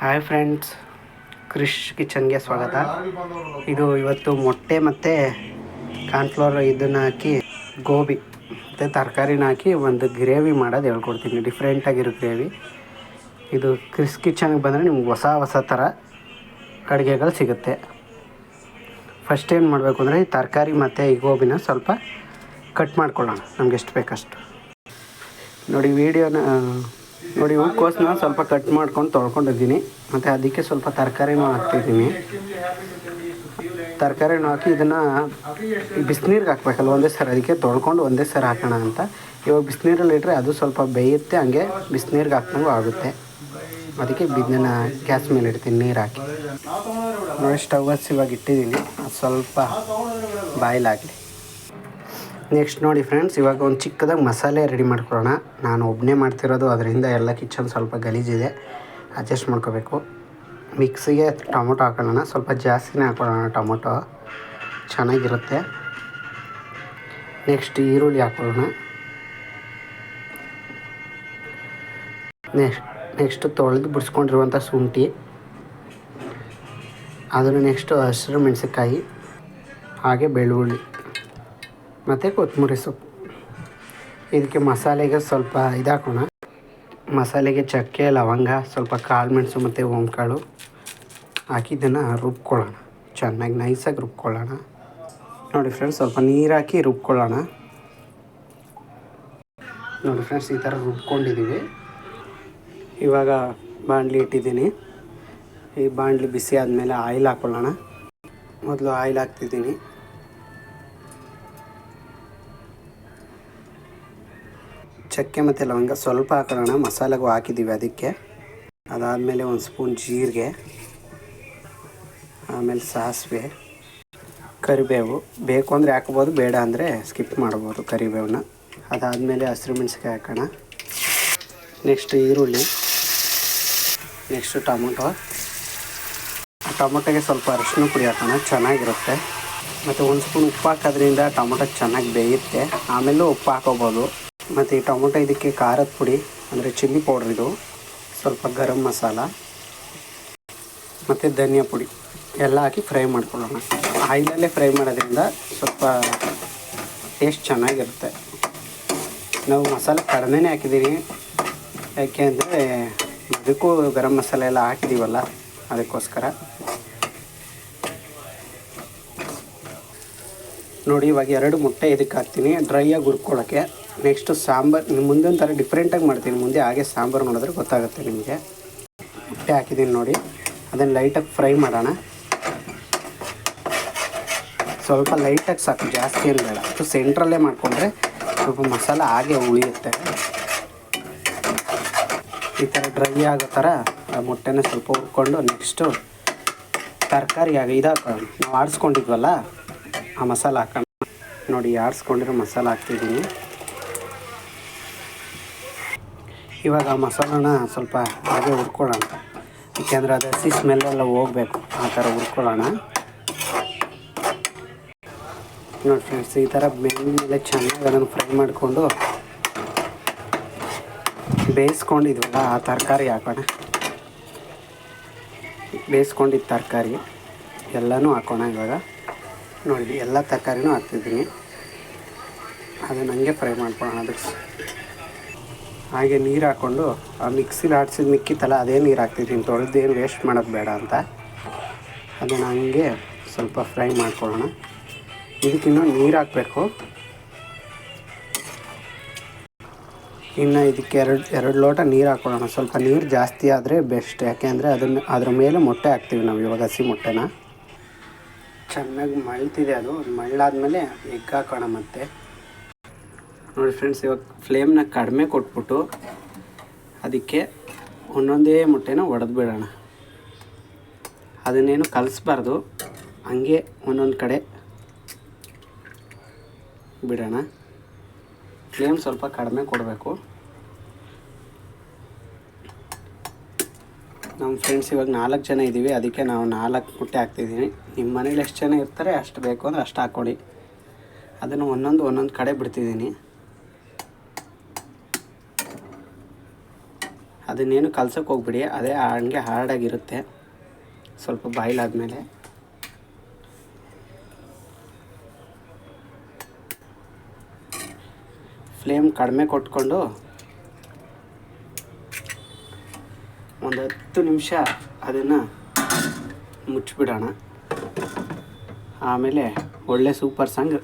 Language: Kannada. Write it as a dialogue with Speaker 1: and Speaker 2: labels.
Speaker 1: ಹಾಯ್ ಫ್ರೆಂಡ್ಸ್, ಕ್ರಿಶ್ ಕಿಚನ್ಗೆ ಸ್ವಾಗತ. ಇದು ಇವತ್ತು ಮೊಟ್ಟೆ ಮತ್ತು ಕಾರ್ನ್ಫ್ಲವರ್ ಇದನ್ನು ಹಾಕಿ ಗೋಬಿ ಮತ್ತು ತರಕಾರಿನ ಹಾಕಿ ಒಂದು ಗ್ರೇವಿ ಮಾಡೋದು ಹೇಳ್ಕೊಡ್ತೀನಿ. ಡಿಫ್ರೆಂಟಾಗಿರೋ ಗ್ರೇವಿ. ಇದು ಕ್ರಿಶ್ ಕಿಚನ್ಗೆ ಬಂದರೆ ನಿಮ್ಗೆ ಹೊಸ ಥರ ಅಡುಗೆಗಳು ಸಿಗುತ್ತೆ. ಫಸ್ಟ್ ಏನು ಮಾಡಬೇಕು ಅಂದರೆ ಈ ತರಕಾರಿ ಮತ್ತು ಈ ಗೋಬಿನ ಸ್ವಲ್ಪ ಕಟ್ ಮಾಡ್ಕೊಳ್ಳೋಣ, ನಮ್ಗೆ ಎಷ್ಟು ಬೇಕಷ್ಟು. ನೋಡಿ ಹೂಕೋಸನ್ನ ಸ್ವಲ್ಪ ಕಟ್ ಮಾಡ್ಕೊಂಡು ತೊಳ್ಕೊಂಡಿದ್ದೀನಿ. ಮತ್ತು ಅದಕ್ಕೆ ಸ್ವಲ್ಪ ತರಕಾರಿನೂ ಹಾಕ್ತಿದ್ದೀನಿ. ತರಕಾರಿನೂ ಹಾಕಿ ಇದನ್ನು ಬಿಸಿನೀರಿಗೆ ಹಾಕ್ಬೇಕಲ್ಲ ಒಂದೇ ಸರಿ, ಅದಕ್ಕೆ ತೊಳ್ಕೊಂಡು ಒಂದೇ ಸರಿ ಹಾಕೋಣ ಅಂತ. ಇವಾಗ ಬಿಸಿನೀರಲ್ಲಿ ಇಟ್ಟರೆ ಅದು ಸ್ವಲ್ಪ ಬೇಯುತ್ತೆ, ಹಂಗೆ ಬಿಸಿನೀರಿಗೆ ಹಾಕ್ದಂಗೂ ಆಗುತ್ತೆ. ಅದಕ್ಕೆ ಇದನ್ನು ಗ್ಯಾಸ್ ಮೇಲೆ ಇಡ್ತೀನಿ ನೀರು ಹಾಕಿ. ನೋಡಿ ಸ್ಟವ್ ಹಚ್ಚಿ ಇವಾಗ ಇಟ್ಟಿದ್ದೀನಿ, ಅದು ಸ್ವಲ್ಪ ಬಾಯ್ಲಾಗಲಿ. ನೆಕ್ಸ್ಟ್ ನೋಡಿ ಫ್ರೆಂಡ್ಸ್, ಇವಾಗ ಒಂದು ಚಿಕ್ಕದಾಗಿ ಮಸಾಲೆ ರೆಡಿ ಮಾಡ್ಕೊಳ್ಳೋಣ. ನಾನು ಒಬ್ಬನೇ ಮಾಡ್ತಿರೋದು, ಅದರಿಂದ ಎಲ್ಲ ಕಿಚನ್ ಸ್ವಲ್ಪ ಗಲೀಜಿದೆ, ಅಡ್ಜಸ್ಟ್ ಮಾಡ್ಕೋಬೇಕು. ಮಿಕ್ಸಿಗೆ ಟೊಮೊಟೊ ಹಾಕೊಳ್ಳೋಣ, ಸ್ವಲ್ಪ ಜಾಸ್ತಿನೇ ಹಾಕೊಳ್ಳೋಣ, ಟೊಮೊಟೊ ಚೆನ್ನಾಗಿರುತ್ತೆ. ನೆಕ್ಸ್ಟ್ ಈರುಳ್ಳಿ ಹಾಕೊಳ್ಳೋಣ. ನೆಕ್ಸ್ಟು ತೊಳೆದು ಬಿಡಿಸ್ಕೊಂಡಿರುವಂಥ ಶುಂಠಿ, ಅದನ್ನು ನೆಕ್ಸ್ಟು ಹಸಿರು ಮೆಣಸಿನ್ಕಾಯಿ, ಹಾಗೆ ಬೆಳ್ಳುಳ್ಳಿ ಮತ್ತು ಕೊತ್ತಂಬರಿ ಸೊಪ್ಪು. ಇದಕ್ಕೆ ಮಸಾಲೆಗೆ ಸ್ವಲ್ಪ ಇದಾಕೋಣ. ಮಸಾಲೆಗೆ ಚಕ್ಕೆ, ಲವಂಗ, ಸ್ವಲ್ಪ ಕಾಳು ಮೆಣಸು ಮತ್ತು ಓಂಕಾಳು ಹಾಕಿ ಇದನ್ನು ರುಬ್ಕೊಳ್ಳೋಣ. ಚೆನ್ನಾಗಿ ನೈಸಾಗಿ ರುಬ್ಕೊಳ್ಳೋಣ. ನೋಡಿ ಫ್ರೆಂಡ್ಸ್, ಸ್ವಲ್ಪ ನೀರು ಹಾಕಿ ರುಬ್ಕೊಳ್ಳೋಣ. ನೋಡಿ ಫ್ರೆಂಡ್ಸ್, ಈ ಥರ ರುಬ್ಕೊಂಡಿದ್ದೀವಿ. ಇವಾಗ ಬಾಣಲಿ ಇಟ್ಟಿದ್ದೀನಿ. ಈ ಬಾಣಲಿ ಬಿಸಿ ಆದಮೇಲೆ ಆಯಿಲ್ ಹಾಕ್ಕೊಳ್ಳೋಣ. ಮೊದಲು ಆಯಿಲ್ ಹಾಕ್ತಿದ್ದೀನಿ. ಚಕ್ಕೆ ಮತ್ತು ಲವಂಗ ಸ್ವಲ್ಪ ಹಾಕೋಣ, ಮಸಾಲೆಗೂ ಹಾಕಿದ್ದೀವಿ ಅದಕ್ಕೆ. ಅದಾದಮೇಲೆ ಒಂದು ಸ್ಪೂನ್ ಜೀರಿಗೆ, ಆಮೇಲೆ ಸಾಸಿವೆ, ಕರಿಬೇವು ಬೇಕು ಅಂದರೆ ಹಾಕ್ಬೋದು, ಬೇಡ ಅಂದರೆ ಸ್ಕಿಪ್ ಮಾಡ್ಬೋದು ಕರಿಬೇವನ್ನ. ಅದಾದಮೇಲೆ ಹಸಿರು ಮೆಣಸಿನ್ಕಾಯಿ ಹಾಕೋಣ. ನೆಕ್ಸ್ಟ್ ಈರುಳ್ಳಿ, ನೆಕ್ಸ್ಟು ಟೊಮೊಟೊಗೆ ಸ್ವಲ್ಪ ಅರಿಶಿನ ಪುಡಿ ಹಾಕೋಣ, ಚೆನ್ನಾಗಿರುತ್ತೆ. ಮತ್ತು ಒಂದು ಸ್ಪೂನ್ ಉಪ್ಪು ಹಾಕೋದ್ರಿಂದ ಟೊಮೊಟೊ ಚೆನ್ನಾಗಿ ಬೇಯುತ್ತೆ. ಆಮೇಲೂ ಉಪ್ಪು ಹಾಕೋಬೋದು. ಮತ್ತು ಈ ಟೊಮೊಟೊ ಇದಕ್ಕೆ ಖಾರದ ಪುಡಿ ಅಂದರೆ ಚಿಲ್ಲಿ ಪೌಡ್ರ್, ಇದು ಸ್ವಲ್ಪ ಗರಂ ಮಸಾಲ ಮತ್ತು ಧನಿಯಾ ಪುಡಿ ಎಲ್ಲ ಹಾಕಿ ಫ್ರೈ ಮಾಡ್ಕೊಳ್ಳೋಣ. ಆಯಿಲಲ್ಲೇ ಫ್ರೈ ಮಾಡೋದ್ರಿಂದ ಸ್ವಲ್ಪ ಟೇಸ್ಟ್ ಚೆನ್ನಾಗಿರುತ್ತೆ. ನಾವು ಮಸಾಲೆ ಕಡಿಮೆನೇ ಹಾಕಿದ್ದೀವಿ, ಯಾಕೆ ಅಂದರೆ ಇದಕ್ಕೂ ಗರಂ ಮಸಾಲೆ ಎಲ್ಲ ಹಾಕಿದ್ದೀವಲ್ಲ, ಅದಕ್ಕೋಸ್ಕರ. ನೋಡಿ ಇವಾಗ 2 ಮೊಟ್ಟೆ ಇದಕ್ಕೆ ಹಾಕ್ತೀನಿ, ಡ್ರೈಯಾಗಿ ಹುರ್ಕೊಳ್ಳೋಕ್ಕೆ. ನೆಕ್ಸ್ಟು ಸಾಂಬಾರು ಮುಂದೊಂದು ಥರ ಡಿಫ್ರೆಂಟಾಗಿ ಮಾಡ್ತೀನಿ, ಮುಂದೆ ಹಾಗೆ ಸಾಂಬಾರು ನೋಡಿದ್ರೆ ಗೊತ್ತಾಗುತ್ತೆ ನಿಮಗೆ. ಮೊಟ್ಟೆ ಹಾಕಿದ್ದೀನಿ ನೋಡಿ, ಅದನ್ನು ಲೈಟಾಗಿ ಫ್ರೈ ಮಾಡೋಣ. ಸ್ವಲ್ಪ ಲೈಟಾಗಿ ಸಾಕು, ಜಾಸ್ತಿ ಏನು ಬೇಡ. ಅದು ಸೆಂಟ್ರಲ್ಲೇ ಮಾಡಿಕೊಂಡ್ರೆ ಸ್ವಲ್ಪ ಮಸಾಲ ಹಾಗೆ ಉಳಿಯುತ್ತೆ. ಈ ಥರ ಡ್ರೈ ಆಗೋ ಥರ ಆ ಮೊಟ್ಟೆನ ಸ್ವಲ್ಪ ಹುರ್ಕೊಂಡು ನೆಕ್ಸ್ಟು ತರಕಾರಿ ಇದು ಹಾಕೋಣ. ನಾವು ಆಡಿಸ್ಕೊಂಡಿದ್ವಲ್ಲ ಆ ಮಸಾಲ ಹಾಕೋಣ. ನೋಡಿ ಆಡಿಸ್ಕೊಂಡಿರೋ ಮಸಾಲ ಹಾಕ್ತಿದ್ದೀನಿ. ಇವಾಗ ಆ ಮಸಾಲನ ಸ್ವಲ್ಪ ಹಾಗೆ ಹುರ್ಕೊಳ್ಳೋಣ, ಏಕೆಂದರೆ ಅದು ಹಸಿ ಸ್ಮೆಲ್ಲೆಲ್ಲ ಹೋಗಬೇಕು, ಆ ಥರ ಹುರ್ಕೊಳ್ಳೋಣ. ನೋಡಿ ಫ್ರೆಂಡ್ಸ್, ಈ ಥರ ಮೇಲೆ ಚೆನ್ನಾಗಿ ಅದನ್ನು ಫ್ರೈ ಮಾಡಿಕೊಂಡು ಬೇಯಿಸ್ಕೊಂಡಿದ್ವಲ್ಲ ಆ ತರಕಾರಿ ಹಾಕೋಣ. ಬೇಯಿಸ್ಕೊಂಡಿದ್ದ ತರಕಾರಿ ಎಲ್ಲನೂ ಹಾಕೋಣ. ಇವಾಗ ನೋಡಿ ಎಲ್ಲ ತರಕಾರಿನೂ ಹಾಕ್ತಿದ್ದೀನಿ, ಅದನ್ನು ಹಂಗೆ ಫ್ರೈ ಮಾಡ್ಕೊಳ್ಳೋಣ. ಅದಕ್ಕೆ ಹಾಗೆ ನೀರು ಹಾಕ್ಕೊಂಡು ಆ ಮಿಕ್ಸಿಲಿ ಆಡಿಸಿದ ಮಿಕ್ಕಿತ್ತಲ್ಲ ಅದೇ ನೀರು ಹಾಕ್ತಿದ್ದೀನಿ, ತೊಳೆದೇನು ವೇಸ್ಟ್ ಮಾಡೋದು ಬೇಡ ಅಂತ. ಅದನ್ನು ಹಂಗೆ ಸ್ವಲ್ಪ ಫ್ರೈ ಮಾಡ್ಕೊಳ್ಳೋಣ. ಇದಕ್ಕಿನ್ನೂ ನೀರು ಹಾಕಬೇಕು. ಇನ್ನು ಇದಕ್ಕೆ ಎರಡು ಲೋಟ ನೀರು ಹಾಕ್ಕೊಳ್ಳೋಣ. ಸ್ವಲ್ಪ ನೀರು ಜಾಸ್ತಿ ಆದರೆ ಬೆಸ್ಟ್, ಯಾಕೆಂದರೆ ಅದ್ರ ಮೇಲೆ ಮೊಟ್ಟೆ ಹಾಕ್ತೀವಿ ನಾವು ಇವಾಗ, ಹಸಿ ಮೊಟ್ಟೆನ. ಚೆನ್ನಾಗಿ ಮಳ್ತಿದೆ, ಅದು ಮಳ್ಳಾದ್ಮೇಲೆ ಎಗ್ ಹಾಕೋಣ. ಮತ್ತೆ ನೋಡಿ ಫ್ರೆಂಡ್ಸ್, ಇವಾಗ ಫ್ಲೇಮ್ನ ಕಡಿಮೆ ಕೊಟ್ಬಿಟ್ಟು ಅದಕ್ಕೆ ಒಂದೊಂದೇ ಮೊಟ್ಟೆನ ಒಡೆದು ಬಿಡೋಣ. ಅದನ್ನೇನು ಕಲಿಸ್ಬಾರ್ದು, ಹಂಗೆ ಒಂದೊಂದು ಕಡೆ ಬಿಡೋಣ. ಫ್ಲೇಮ್ ಸ್ವಲ್ಪ ಕಡಿಮೆ ಕೊಡಬೇಕು. ನಮ್ಮ ಫ್ರೆಂಡ್ಸ್ ಇವಾಗ 4 ಜನ ಇದ್ದೀವಿ, ಅದಕ್ಕೆ ನಾವು 4 ಮೊಟ್ಟೆ ಹಾಕ್ತಿದ್ದೀನಿ. ನಿಮ್ಮ ಮನೇಲಿ ಎಷ್ಟು ಜನ ಇರ್ತಾರೆ ಅಷ್ಟು ಬೇಕು ಅಂದರೆ ಅಷ್ಟು ಹಾಕ್ಕೊಳ್ಳಿ. ಅದನ್ನು ಒಂದೊಂದು ಕಡೆ ಬಿಡ್ತಿದ್ದೀನಿ. ಅದನ್ನೇನು ಕಲ್ಸೋಕೆ ಹೋಗ್ಬಿಡಿ, ಅದೇ ಹಂಗೆ ಹಾರ್ಡಾಗಿರುತ್ತೆ ಸ್ವಲ್ಪ ಬಾಯ್ಲ್ ಆದಮೇಲೆ. ಫ್ಲೇಮ್ ಕಡಿಮೆ ಕೊಟ್ಕೊಂಡು ಒಂದು 10 ನಿಮಿಷ ಅದನ್ನು ಮುಚ್ಚಿಬಿಡೋಣ. ಆಮೇಲೆ ಒಳ್ಳೆ ಸೂಪರ್ ಸಂಗ್